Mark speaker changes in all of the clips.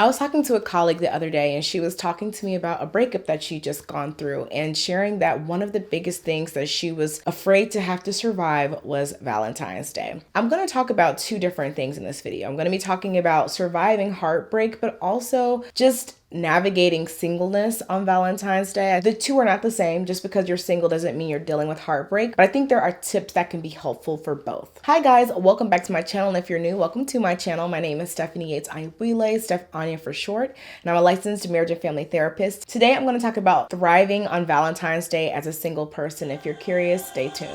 Speaker 1: I was talking to a colleague the other day, and she was talking to me about a breakup that she just gone through and sharing that one of the biggest things that she was afraid to have to survive was Valentine's Day. I'm going to talk about two different things in this video. I'm going to be talking about surviving heartbreak, but also just navigating singleness on Valentine's Day. The two are not the same. Just because you're single doesn't mean you're dealing with heartbreak, but I think there are tips that can be helpful for both. Hi guys, welcome back to my channel. And if you're new, welcome to my channel. My name is Stephanie LMFT, Steph Anya for short, and I'm a licensed marriage and family therapist. Today I'm going to talk about thriving on Valentine's Day as a single person. If you're curious, stay tuned.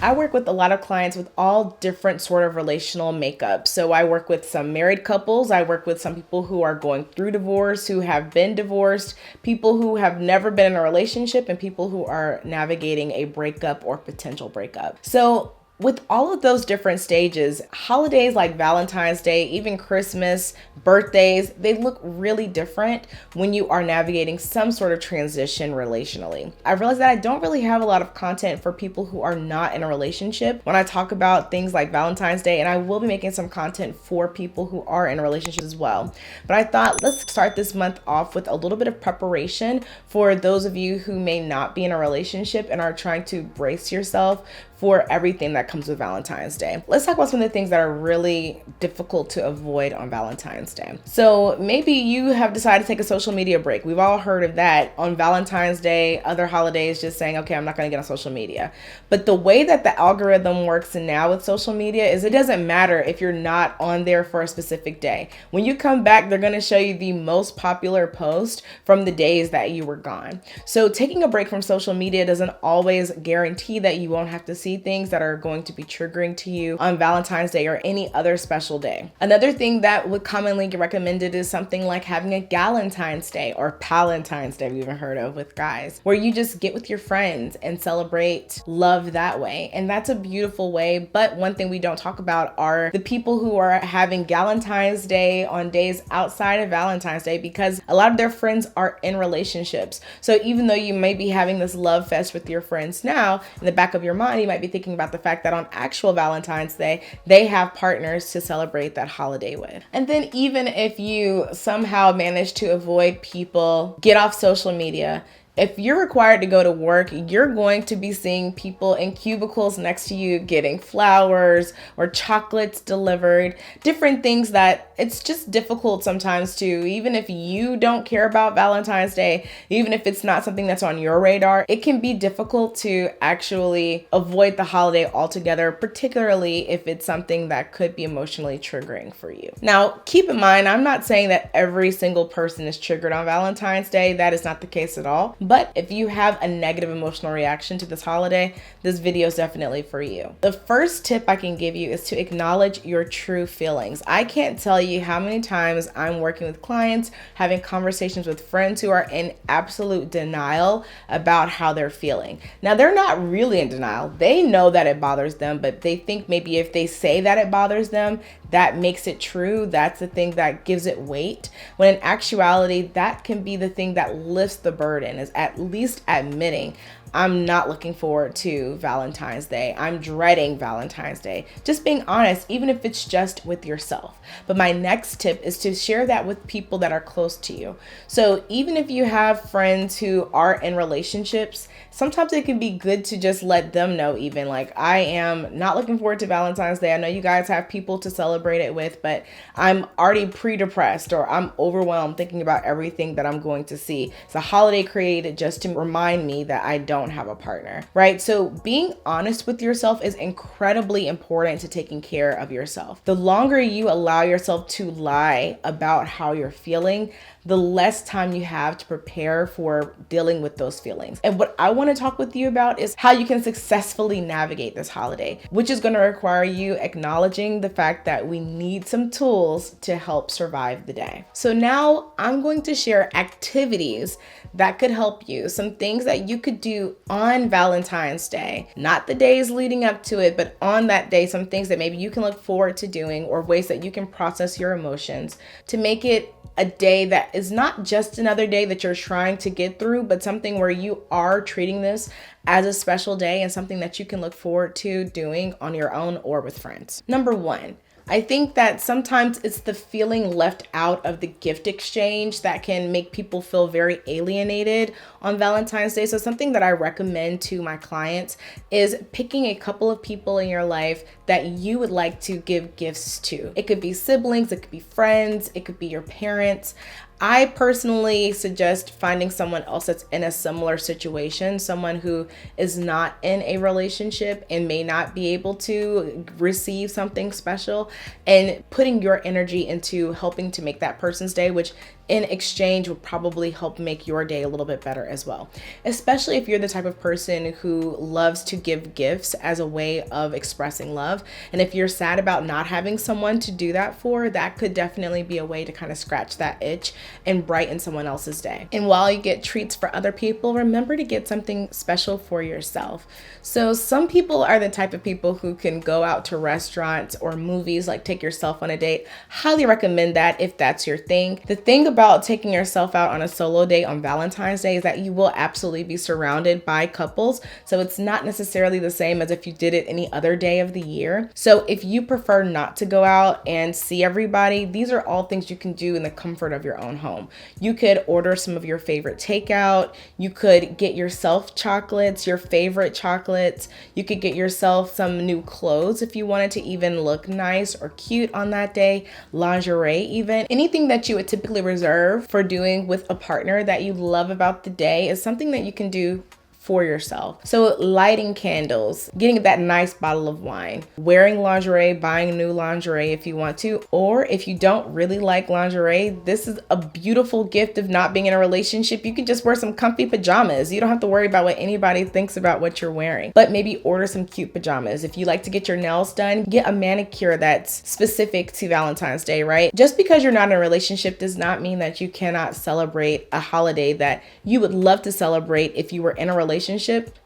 Speaker 1: I work with a lot of clients with all different sort of relational makeup. So I work with some married couples. I work with some people who are going through divorce, who have been divorced, people who have never been in a relationship, and people who are navigating a breakup or potential breakup. So with all of those different stages, holidays like Valentine's Day, even Christmas, birthdays, they look really different when you are navigating some sort of transition relationally. I realized that I don't really have a lot of content for people who are not in a relationship when I talk about things like Valentine's Day, and I will be making some content for people who are in a relationship as well. But I thought let's start this month off with a little bit of preparation for those of you who may not be in a relationship and are trying to brace yourself for everything that comes with Valentine's Day. Let's talk about some of the things that are really difficult to avoid on Valentine's Day. So maybe you have decided to take a social media break. We've all heard of that on Valentine's Day, other holidays, just saying, okay, I'm not gonna get on social media. But the way that the algorithm works now with social media is it doesn't matter if you're not on there for a specific day. When you come back, they're gonna show you the most popular post from the days that you were gone. So taking a break from social media doesn't always guarantee that you won't have to see things that are going to be triggering to you on Valentine's Day or any other special day. Another thing that would commonly get recommended is something like having a Galentine's Day or Palentine's Day, we've even heard of with guys, where you just get with your friends and celebrate love that way. And that's a beautiful way. But one thing we don't talk about are the people who are having Galentine's Day on days outside of Valentine's Day because a lot of their friends are in relationships. So even though you may be having this love fest with your friends now, in the back of your mind, you might be thinking about the fact that on actual Valentine's Day, they have partners to celebrate that holiday with. And then even if you somehow manage to avoid people, get off social media, if you're required to go to work, you're going to be seeing people in cubicles next to you getting flowers or chocolates delivered, different things that it's just difficult sometimes to, even if you don't care about Valentine's Day, even if it's not something that's on your radar, it can be difficult to actually avoid the holiday altogether, particularly if it's something that could be emotionally triggering for you. Now, keep in mind, I'm not saying that every single person is triggered on Valentine's Day. That is not the case at all. But if you have a negative emotional reaction to this holiday, this video is definitely for you. The first tip I can give you is to acknowledge your true feelings. I can't tell you how many times I'm working with clients, having conversations with friends who are in absolute denial about how they're feeling. Now, they're not really in denial. They know that it bothers them, but they think maybe if they say that it bothers them, that makes it true. That's the thing that gives it weight. When in actuality, that can be the thing that lifts the burden, is at least admitting, I'm not looking forward to Valentine's Day. I'm dreading Valentine's Day. Just being honest, even if it's just with yourself. But my next tip is to share that with people that are close to you. So even if you have friends who are in relationships, sometimes it can be good to just let them know, even like, I am not looking forward to Valentine's Day. I know you guys have people to celebrate it with, but I'm already pre-depressed or I'm overwhelmed thinking about everything that I'm going to see. It's a holiday created just to remind me that I don't have a partner, right? So being honest with yourself is incredibly important to taking care of yourself. The longer you allow yourself to lie about how you're feeling, the less time you have to prepare for dealing with those feelings. And what I want to talk with you about is how you can successfully navigate this holiday, which is going to require you acknowledging the fact that we need some tools to help survive the day. So now I'm going to share activities that could help you, some things that you could do on Valentine's Day, not the days leading up to it, but on that day, some things that maybe you can look forward to doing or ways that you can process your emotions to make it a day that is not just another day that you're trying to get through, but something where you are treating this as a special day and something that you can look forward to doing on your own or with friends. Number 1, I think that sometimes it's the feeling left out of the gift exchange that can make people feel very alienated on Valentine's Day. So something that I recommend to my clients is picking a couple of people in your life that you would like to give gifts to. It could be siblings, it could be friends, it could be your parents. I personally suggest finding someone else that's in a similar situation, someone who is not in a relationship and may not be able to receive something special, and putting your energy into helping to make that person's day, which in exchange would probably help make your day a little bit better as well. Especially if you're the type of person who loves to give gifts as a way of expressing love. And if you're sad about not having someone to do that for, that could definitely be a way to kind of scratch that itch and brighten someone else's day. And while you get treats for other people, remember to get something special for yourself. So some people are the type of people who can go out to restaurants or movies, like take yourself on a date. Highly recommend that if that's your thing. The thing about taking yourself out on a solo date on Valentine's Day is that you will absolutely be surrounded by couples. So it's not necessarily the same as if you did it any other day of the year. So if you prefer not to go out and see everybody, these are all things you can do in the comfort of your own home. You could order some of your favorite takeout. You could get yourself chocolates, your favorite chocolates. You could get yourself some new clothes if you wanted to even look nice or cute on that day, lingerie even. Anything that you would typically reserve for doing with a partner that you love about the day is something that you can do for yourself. So lighting candles, getting that nice bottle of wine, wearing lingerie, buying new lingerie if you want to, or if you don't really like lingerie, this is a beautiful gift of not being in a relationship. You can just wear some comfy pajamas. You don't have to worry about what anybody thinks about what you're wearing, but maybe order some cute pajamas. If you like to get your nails done, get a manicure that's specific to Valentine's Day, right? Just because you're not in a relationship does not mean that you cannot celebrate a holiday that you would love to celebrate if you were in a relationship.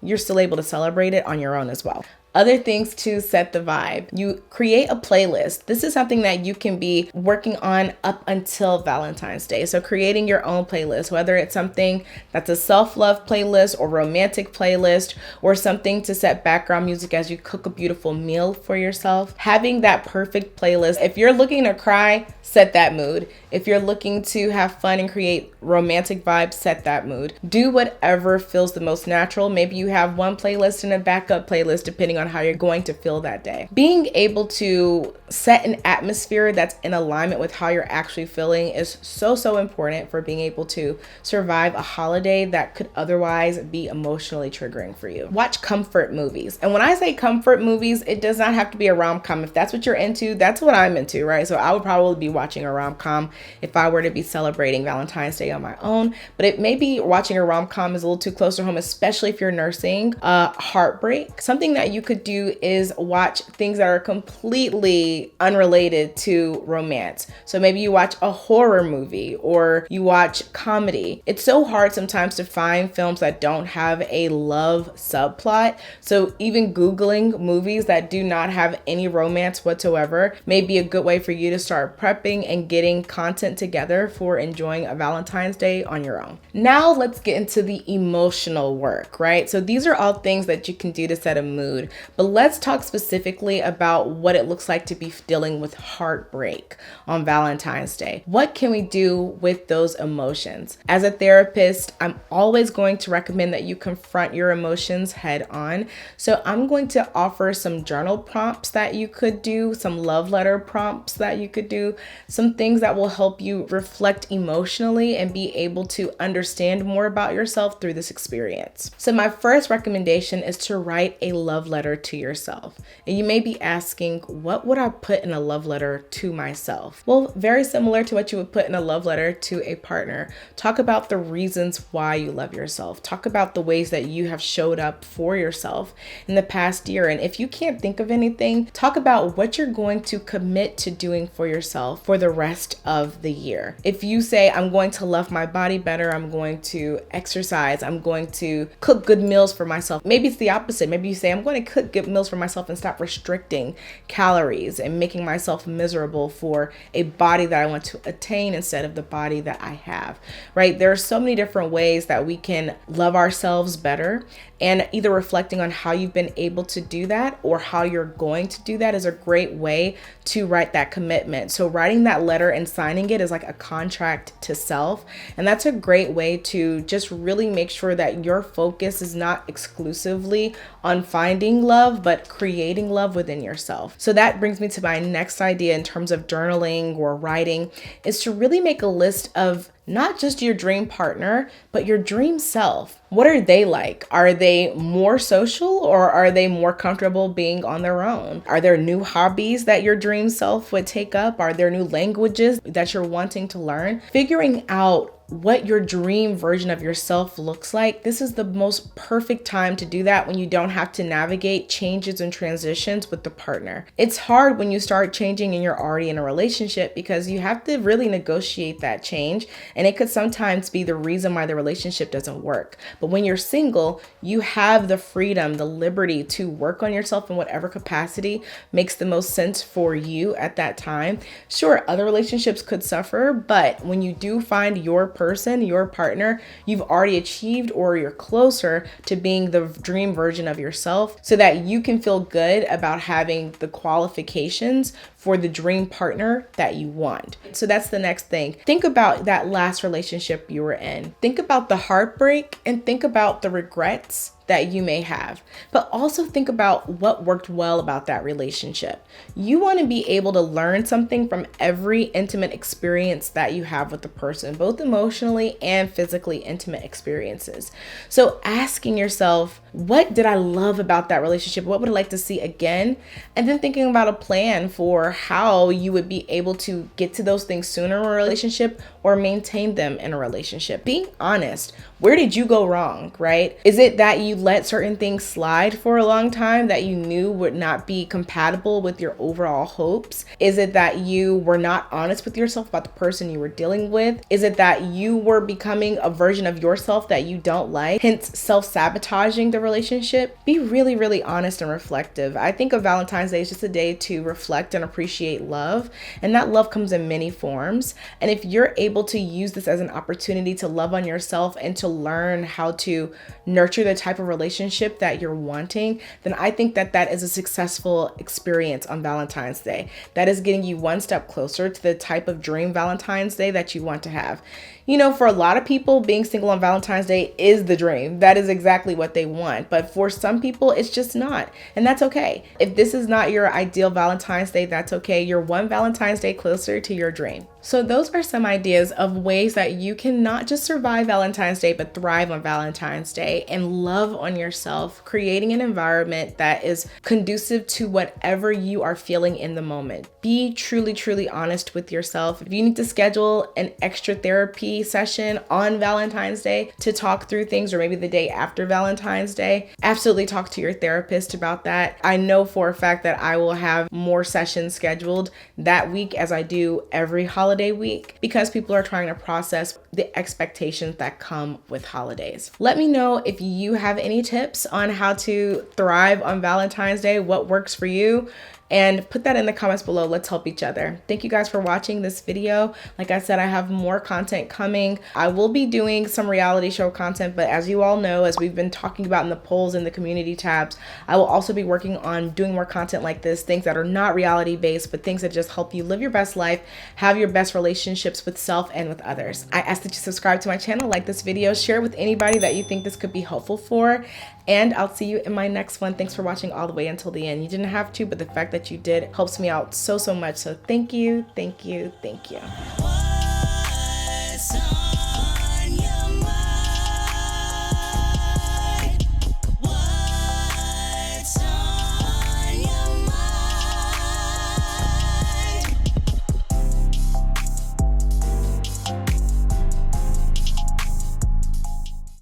Speaker 1: You're still able to celebrate it on your own as well. Other things to set the vibe. You create a playlist. This is something that you can be working on up until Valentine's Day. So creating your own playlist, whether it's something that's a self-love playlist or romantic playlist, or something to set background music as you cook a beautiful meal for yourself. Having that perfect playlist. If you're looking to cry, set that mood. If you're looking to have fun and create romantic vibes, set that mood. Do whatever feels the most natural. Maybe you have one playlist and a backup playlist depending on how you're going to feel that day. Being able to set an atmosphere that's in alignment with how you're actually feeling is so important for being able to survive a holiday that could otherwise be emotionally triggering for you. Watch comfort movies. And when I say comfort movies, it does not have to be a rom-com. If that's what you're into, that's what I'm into, right? So I would probably be watching a rom-com if I were to be celebrating Valentine's Day on my own, but it may be watching a rom-com is a little too close to home, especially if you're nursing. Heartbreak. Something that you could do is watch things that are completely unrelated to romance. So maybe you watch a horror movie or you watch comedy. It's so hard sometimes to find films that don't have a love subplot. So even Googling movies that do not have any romance whatsoever may be a good way for you to start prepping and getting content together for enjoying a Valentine's Day on your own. Now let's get into the emotional work, right? So these are all things that you can do to set a mood, but let's talk specifically about what it looks like to be dealing with heartbreak on Valentine's Day. What can we do with those emotions? As a therapist, I'm always going to recommend that you confront your emotions head on. So I'm going to offer some journal prompts that you could do, some love letter prompts that you could do, some things that will help you reflect emotionally and be able to understand more about yourself through this experience. So my first recommendation is to write a love letter to yourself. And you may be asking, what would I put in a love letter to myself? Well, very similar to what you would put in a love letter to a partner. Talk about the reasons why you love yourself. Talk about the ways that you have showed up for yourself in the past year. And if you can't think of anything, talk about what you're going to commit to doing for yourself for the rest of the year. If you say, I'm going to love my body better, I'm going to exercise, I'm going to cook good meals for myself. Maybe it's the opposite. Maybe you say, I'm going to cook good meals for myself and stop restricting calories and making myself miserable for a body that I want to attain instead of the body that I have, right? There are so many different ways that we can love ourselves better, and either reflecting on how you've been able to do that or how you're going to do that is a great way to write that commitment. So writing that letter and signing it is like a contract to self. And that's a great way to just really make sure that your focus is not exclusively on finding love, but creating love within yourself. So that brings me to my next idea in terms of journaling or writing, is to really make a list of not just your dream partner, but your dream self. What are they like? Are they more social or are they more comfortable being on their own? Are there new hobbies that your dream self would take up? Are there new languages that you're wanting to learn? Figuring out what your dream version of yourself looks like. This is the most perfect time to do that when you don't have to navigate changes and transitions with the partner. It's hard when you start changing and you're already in a relationship because you have to really negotiate that change, and it could sometimes be the reason why the relationship doesn't work. But when you're single, you have the freedom, the liberty to work on yourself in whatever capacity makes the most sense for you at that time. Sure, other relationships could suffer, but when you do find your person, your partner, you've already achieved or you're closer to being the dream version of yourself so that you can feel good about having the qualifications for the dream partner that you want. So that's the next thing. Think about that last relationship you were in. Think about the heartbreak and think about the regrets that you may have, but also think about what worked well about that relationship. You want to be able to learn something from every intimate experience that you have with the person, both emotionally and physically intimate experiences. So asking yourself, what did I love about that relationship? What would I like to see again? And then thinking about a plan for how you would be able to get to those things sooner in a relationship or maintain them in a relationship. Being honest, where did you go wrong, right? Is it that you let certain things slide for a long time that you knew would not be compatible with your overall hopes? Is it that you were not honest with yourself about the person you were dealing with? Is it that you were becoming a version of yourself that you don't like, hence self-sabotaging the relationship? Be really, really honest and reflective. I think of Valentine's Day as just a day to reflect and appreciate love, and that love comes in many forms. And if you're able to use this as an opportunity to love on yourself and to learn how to nurture the type of relationship that you're wanting, then I think that that is a successful experience on Valentine's Day. That is getting you one step closer to the type of dream Valentine's Day that you want to have. You know, for a lot of people, being single on Valentine's Day is the dream. That is exactly what they want. But for some people, it's just not. And that's okay. If this is not your ideal Valentine's Day, that's okay. You're one Valentine's Day closer to your dream. So those are some ideas of ways that you can not just survive Valentine's Day, but thrive on Valentine's Day and love on yourself, creating an environment that is conducive to whatever you are feeling in the moment. Be truly, truly honest with yourself. If you need to schedule an extra therapy session on Valentine's Day to talk through things, or maybe the day after Valentine's Day, absolutely talk to your therapist about that. I know for a fact that I will have more sessions scheduled that week as I do every holiday week, because people are trying to process the expectations that come with holidays. Let me know if you have any tips on how to thrive on Valentine's Day, what works for you, and put that in the comments below. Let's help each other. Thank you guys for watching this video. Like I said, I have more content coming. I will be doing some reality show content, but as you all know, as we've been talking about in the polls and the community tabs, I will also be working on doing more content like this, things that are not reality based, but things that just help you live your best life, have your best relationships with self and with others. I ask that you subscribe to my channel, like this video, share it with anybody that you think this could be helpful for, and I'll see you in my next one. Thanks for watching all the way until the end. You didn't have to, but the fact that you did helps me out so, so much. So thank you, thank you, thank you. What's on your mind?